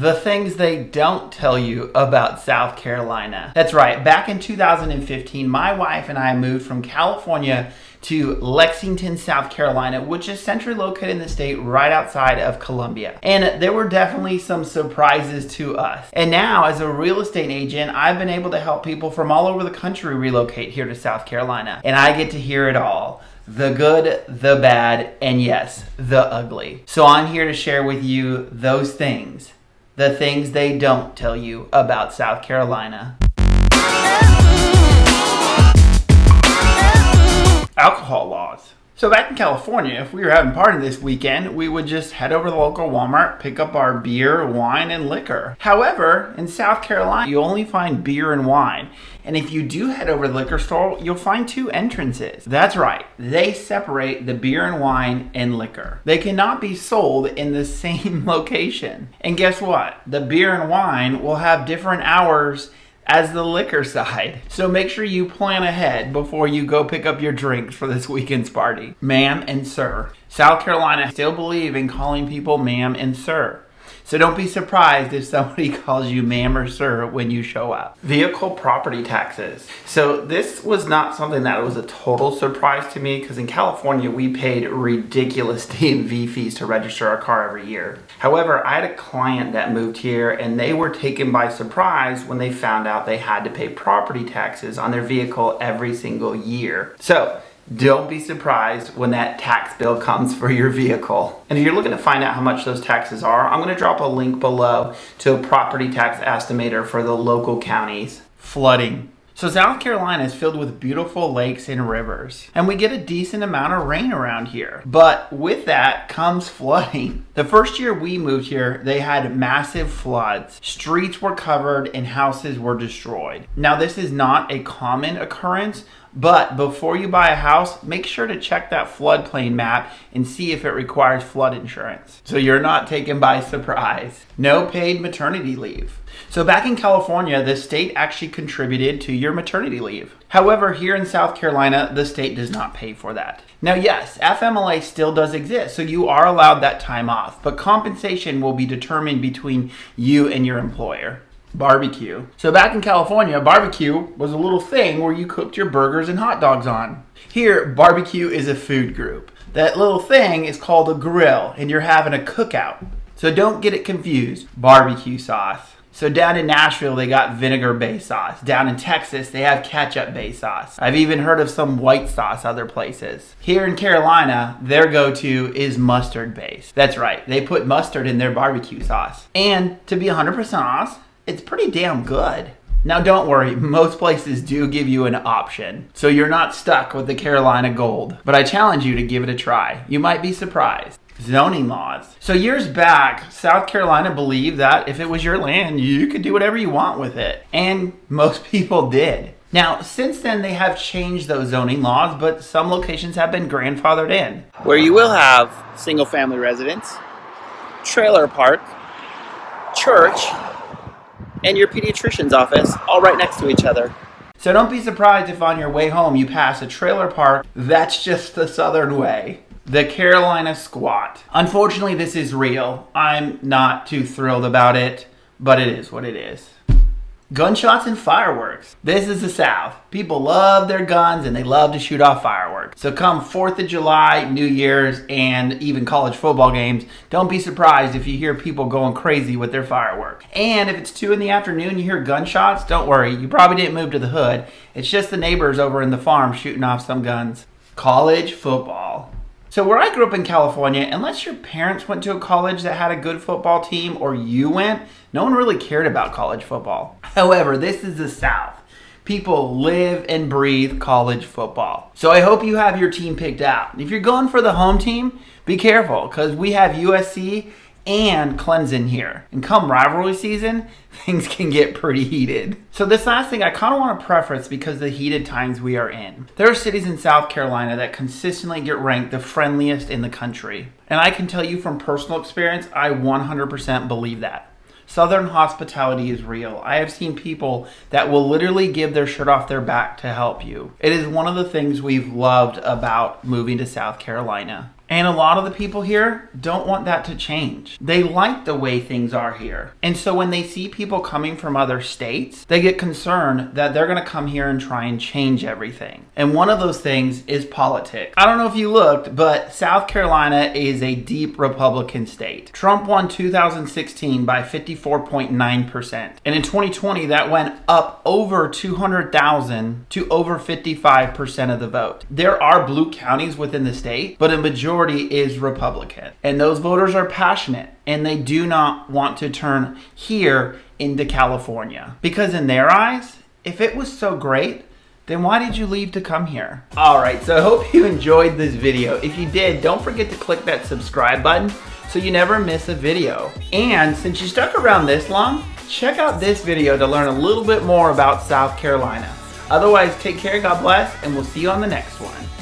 The things they don't tell you about South Carolina. That's right, back in 2015, my wife and I moved from California to Lexington, South Carolina, which is centrally located in the state right outside of Columbia. And there were definitely some surprises to us. And now, as a real estate agent, I've been able to help people from all over the country relocate here to South Carolina. And I get to hear it all. The good, the bad, and yes, the ugly. So I'm here to share with you those things. The things they don't tell you about South Carolina. Alcohol laws. So back in California, if we were having a party this weekend, we would just head over to the local Walmart, pick up our beer, wine, and liquor. However, in South Carolina, you only find beer and wine. And if you do head over to the liquor store, you'll find two entrances. That's right, they separate the beer and wine and liquor. They cannot be sold in the same location. And guess what? The beer and wine will have different hours as the liquor side. So make sure you plan ahead before you go pick up your drinks for this weekend's party. Ma'am and sir. South Carolina still believe in calling people ma'am and sir. So don't be surprised if somebody calls you ma'am or sir when you show up. Vehicle property taxes. So this was not something that was a total surprise to me because in California we paid ridiculous DMV fees to register our car every year. However, I had a client that moved here and they were taken by surprise when they found out they had to pay property taxes on their vehicle every single year. So don't be surprised when that tax bill comes for your vehicle. And if you're looking to find out how much those taxes are, I'm going to drop a link below to a property tax estimator for the local counties. Flooding. So South Carolina is filled with beautiful lakes and rivers, and we get a decent amount of rain around here. But with that comes flooding. The first year we moved here, they had massive floods. Streets were covered and houses were destroyed. Now this is not a common occurrence, but before you buy a house, make sure to check that floodplain map and see if it requires flood insurance, so you're not taken by surprise. No paid maternity leave. So back in California, the state actually contributed to your maternity leave. However, here in South Carolina, the state does not pay for that. Now, yes, FMLA still does exist, so you are allowed that time off, but compensation will be determined between you and your employer. Barbecue. So back in California, barbecue was a little thing where you cooked your burgers and hot dogs on. Here, barbecue is a food group. That little thing is called a grill, and you're having a cookout. So don't get it confused. Barbecue sauce. So down in Nashville, they got vinegar-based sauce. Down in Texas, they have ketchup-based sauce. I've even heard of some white sauce other places. Here in Carolina, their go-to is mustard-based. That's right, they put mustard in their barbecue sauce. And to be 100% honest, it's pretty damn good. Now don't worry, most places do give you an option, so you're not stuck with the Carolina Gold. But I challenge you to give it a try. You might be surprised. Zoning laws. So years back, South Carolina believed that if it was your land, you could do whatever you want with it. And most people did. Now, since then, they have changed those zoning laws, but some locations have been grandfathered in, where you will have single-family residence, trailer park, church, and your pediatrician's office all right next to each other. So don't be surprised if on your way home you pass a trailer park. That's just the southern way. The Carolina squat. Unfortunately, this is real. I'm not too thrilled about it, but it is what it is. Gunshots and fireworks. This is the South. People love their guns and they love to shoot off fireworks. So come 4th of July, New Year's, and even college football games, don't be surprised if you hear people going crazy with their fireworks. And if it's 2 in the afternoon, you hear gunshots, don't worry, you probably didn't move to the hood. It's just the neighbors over in the farm shooting off some guns. College football. So where I grew up in California, unless your parents went to a college that had a good football team or you went, no one really cared about college football. However, this is the South. People live and breathe college football. So I hope you have your team picked out. If you're going for the home team, be careful because we have USC and Clemson here. And come rivalry season, things can get pretty heated. So this last thing I kind of want to preface because of the heated times we are in. There are cities in South Carolina that consistently get ranked the friendliest in the country. And I can tell you from personal experience, I 100% believe that. Southern hospitality is real. I have seen people that will literally give their shirt off their back to help you. It is one of the things we've loved about moving to South Carolina. And a lot of the people here don't want that to change. They like the way things are here. And so when they see people coming from other states, they get concerned that they're gonna come here and try and change everything. And one of those things is politics. I don't know if you looked, but South Carolina is a deep Republican state. Trump won 2016 by 54.9%. And in 2020, that went up over 200,000 to over 55% of the vote. There are blue counties within the state, but a majority is Republican. And those voters are passionate, and they do not want to turn here into California. Because in their eyes, if it was so great, then why did you leave to come here? Alright, so I hope you enjoyed this video. If you did, don't forget to click that subscribe button so you never miss a video. And since you stuck around this long, check out this video to learn a little bit more about South Carolina. Otherwise, take care, God bless, and we'll see you on the next one.